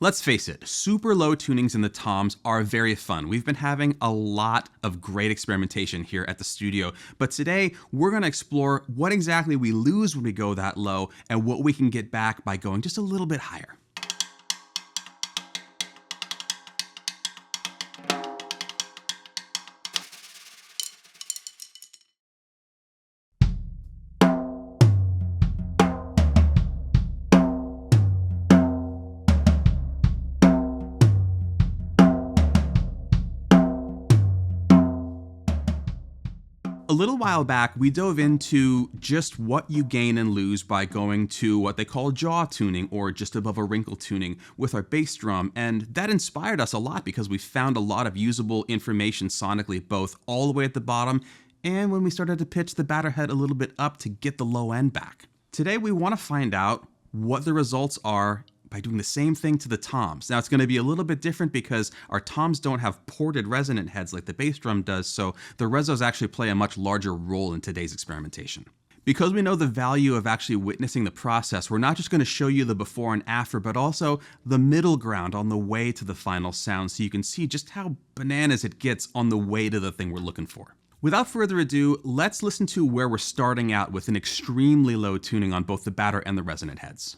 Let's face it, super low tunings in the toms are very fun. We've been having a lot of great experimentation here at the studio, but today we're going to explore what exactly we lose when we go that low and what we can get back by going just a little bit higher. A little while back, we dove into just what you gain and lose by going to what they call jaw tuning, or just above a wrinkle tuning, with our bass drum, and that inspired us a lot because we found a lot of usable information sonically, both all the way at the bottom and when we started to pitch the batter head a little bit up to get the low end back. Today we want to find out what the results are by doing the same thing to the toms. Now it's going to be a little bit different because our toms don't have ported resonant heads like the bass drum does, so the resos actually play a much larger role in today's experimentation. Because we know the value of actually witnessing the process, we're not just going to show you the before and after, but also the middle ground on the way to the final sound, so you can see just how bananas it gets on the way to the thing we're looking for. Without further ado, let's listen to where we're starting out with an extremely low tuning on both the batter and the resonant heads.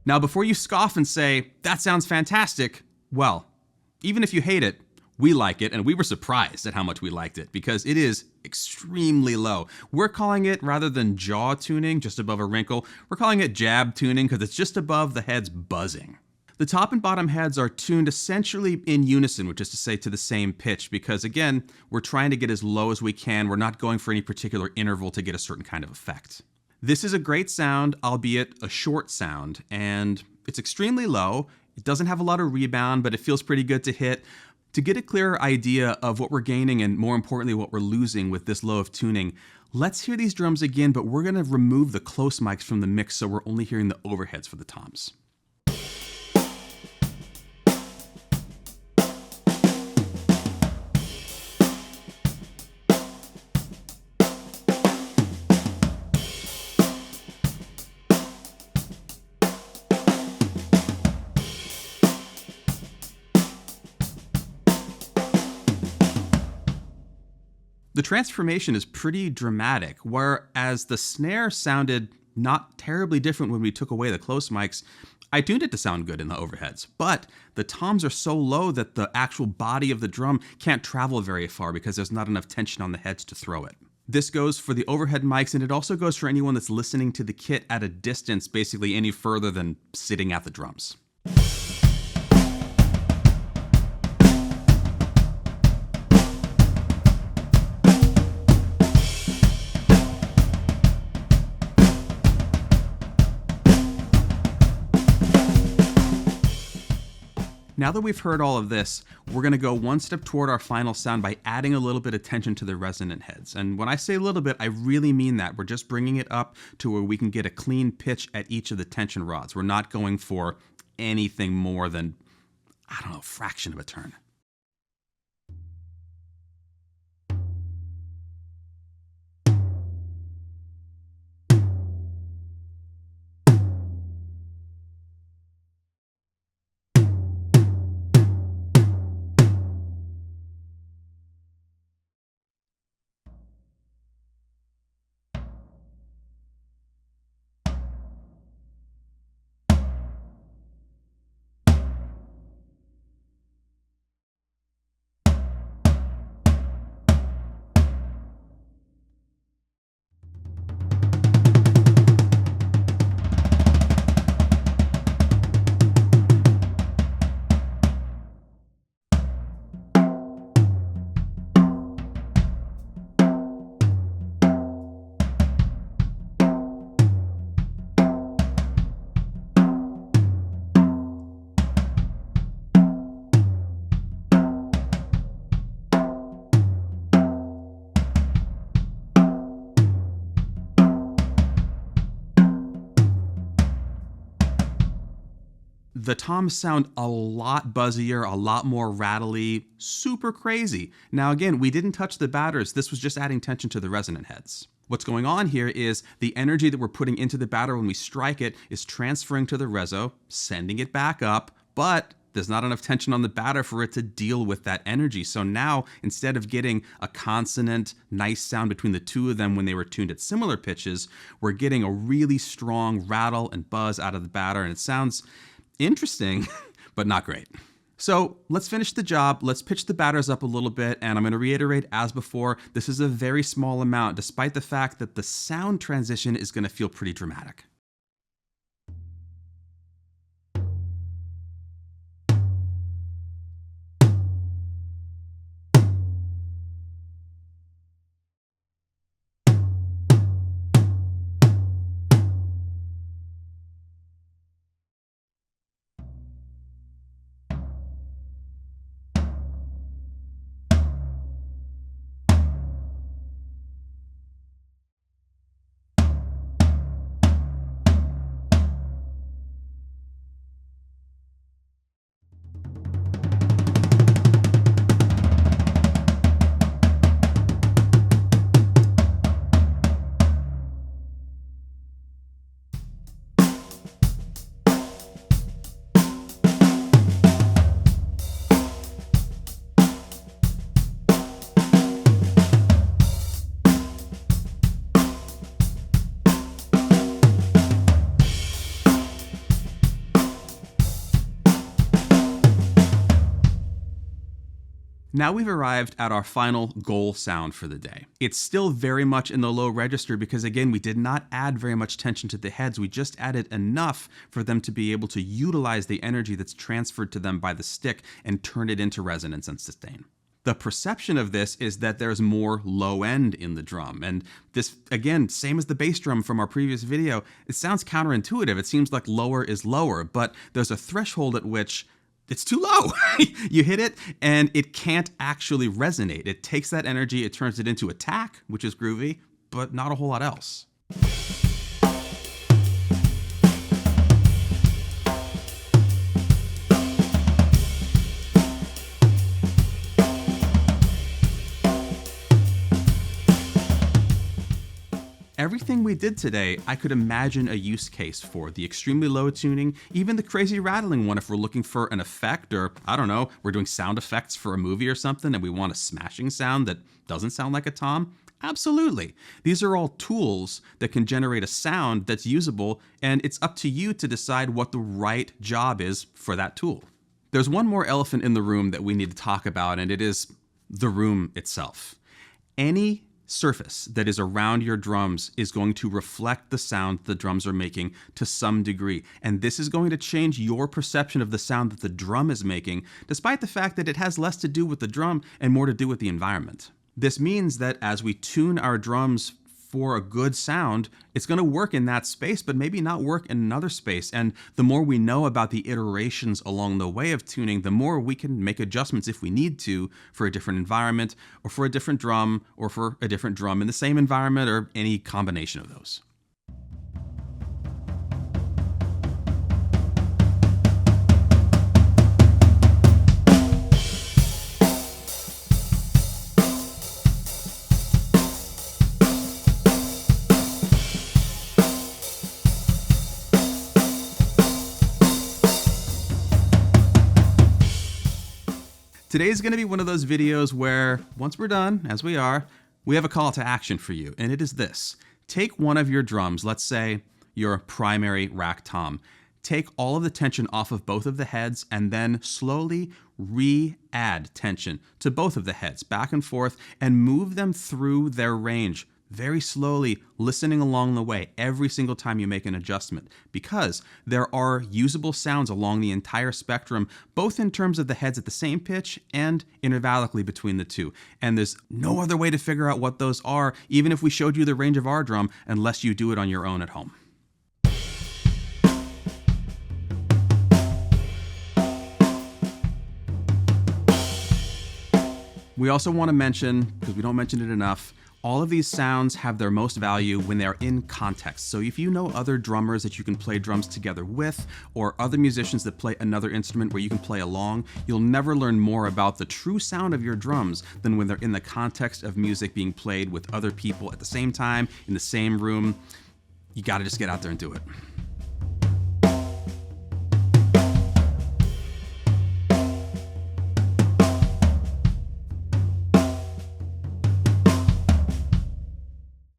Now, before you scoff and say, that sounds fantastic, well, even if you hate it, we like it, and we were surprised at how much we liked it, because it is extremely low. We're calling it, rather than jaw tuning, just above a wrinkle, we're calling it jab tuning, because it's just above the head's buzzing. The top and bottom heads are tuned essentially in unison, which is to say to the same pitch, because again, we're trying to get as low as we can. We're not going for any particular interval to get a certain kind of effect. This is a great sound, albeit a short sound, and it's extremely low. It doesn't have a lot of rebound, but it feels pretty good to hit. To get a clearer idea of what we're gaining and more importantly what we're losing with this low of tuning, let's hear these drums again, but we're going to remove the close mics from the mix so we're only hearing the overheads for the toms. The transformation is pretty dramatic, whereas the snare sounded not terribly different when we took away the close mics. I tuned it to sound good in the overheads, but the toms are so low that the actual body of the drum can't travel very far because there's not enough tension on the heads to throw it. This goes for the overhead mics, and it also goes for anyone that's listening to the kit at a distance, basically any further than sitting at the drums. Now that we've heard all of this, we're going to go one step toward our final sound by adding a little bit of tension to the resonant heads. And when I say a little bit, I really mean that. We're just bringing it up to where we can get a clean pitch at each of the tension rods. We're not going for anything more than, I don't know, a fraction of a turn. the toms sound a lot buzzier, a lot more rattly, super crazy. Now again, we didn't touch the batters. This was just adding tension to the resonant heads. What's going on here is the energy that we're putting into the batter when we strike it is transferring to the reso, sending it back up, but there's not enough tension on the batter for it to deal with that energy. So now, instead of getting a consonant, nice sound between the two of them when they were tuned at similar pitches, we're getting a really strong rattle and buzz out of the batter, and it sounds interesting, but not great. So let's finish the job. Let's pitch the batters up a little bit, and I'm going to reiterate as before, this is a very small amount, despite the fact that the sound transition is going to feel pretty dramatic. Now we've arrived at our final goal sound for the day. It's still very much in the low register because, again, we did not add very much tension to the heads. We just added enough for them to be able to utilize the energy that's transferred to them by the stick and turn it into resonance and sustain. The perception of this is that there's more low end in the drum. And this, again, same as the bass drum from our previous video, it sounds counterintuitive. It seems like lower is lower, but there's a threshold at which it's too low. You hit it and it can't actually resonate. It takes that energy, it turns it into attack, which is groovy, but not a whole lot else. Everything we did today, I could imagine a use case for. The extremely low tuning, even the crazy rattling one if we're looking for an effect, or I don't know, we're doing sound effects for a movie or something and we want a smashing sound that doesn't sound like a tom. Absolutely. These are all tools that can generate a sound that's usable, and it's up to you to decide what the right job is for that tool. There's one more elephant in the room that we need to talk about, and it is the room itself. Any surface that is around your drums is going to reflect the sound the drums are making to some degree. And this is going to change your perception of the sound that the drum is making, despite the fact that it has less to do with the drum and more to do with the environment. This means that as we tune our drums for a good sound, it's going to work in that space, but maybe not work in another space. And the more we know about the iterations along the way of tuning, the more we can make adjustments if we need to for a different environment, or for a different drum, or for a different drum in the same environment, or any combination of those. Today's going to be one of those videos where, once we're done, as we are, we have a call to action for you, and it is this. Take one of your drums, let's say your primary rack tom. Take all of the tension off of both of the heads and then slowly re-add tension to both of the heads, back and forth, and move them through their range. Very slowly, listening along the way every single time you make an adjustment, because there are usable sounds along the entire spectrum, both in terms of the heads at the same pitch and intervallically between the two. And there's no other way to figure out what those are, even if we showed you the range of our drum, unless you do it on your own at home. We also want to mention, because we don't mention it enough, All of these sounds have their most value when they're in context. So if you know other drummers that you can play drums together with, or other musicians that play another instrument where you can play along, you'll never learn more about the true sound of your drums than when they're in the context of music being played with other people at the same time, in the same room. You gotta just get out there and do it.